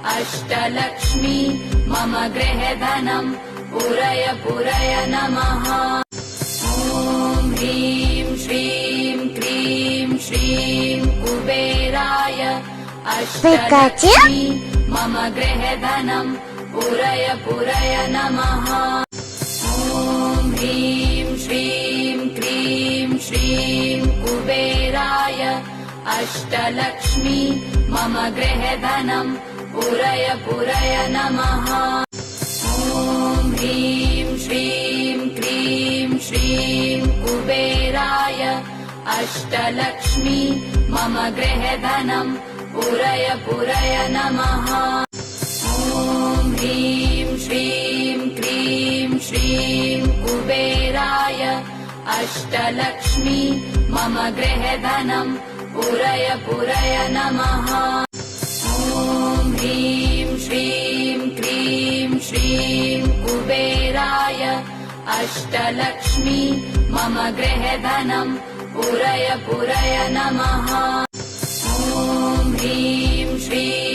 अष्टलक्ष्मी मम गृहे धनम् पुरय पुरय नमः। ॐ ह्रीं श्रीं क्रीं श्रीं कुबेराय अष्टलक्ष्मी मम गृहे धनम् पुरय पुरय नमः। ॐ ह्रीं श्रीं क्रीं श्रीं कुबेराय अष्टलक्ष्मी मम गृहे धनम् पुरय पुरय नमः। ॐ ह्रीं श्रीं क्रीं श्रीं कुबेराय अष्टलक्ष्मी मम गृहे धनम् पुरय पुरय नमः। ॐ ह्रीं श्रीं क्रीं श्रीं कुबेराय अष्टलक्ष्मी मम गृहे धनम् पुरय पुरय नमः। ॐ ह्रीं श्रीं क्रीं श्रीं कुबेराय अष्टलक्ष्मी मम गृहे धनम् पुरय पुरय नमः। ॐ ह्रीं श्रीं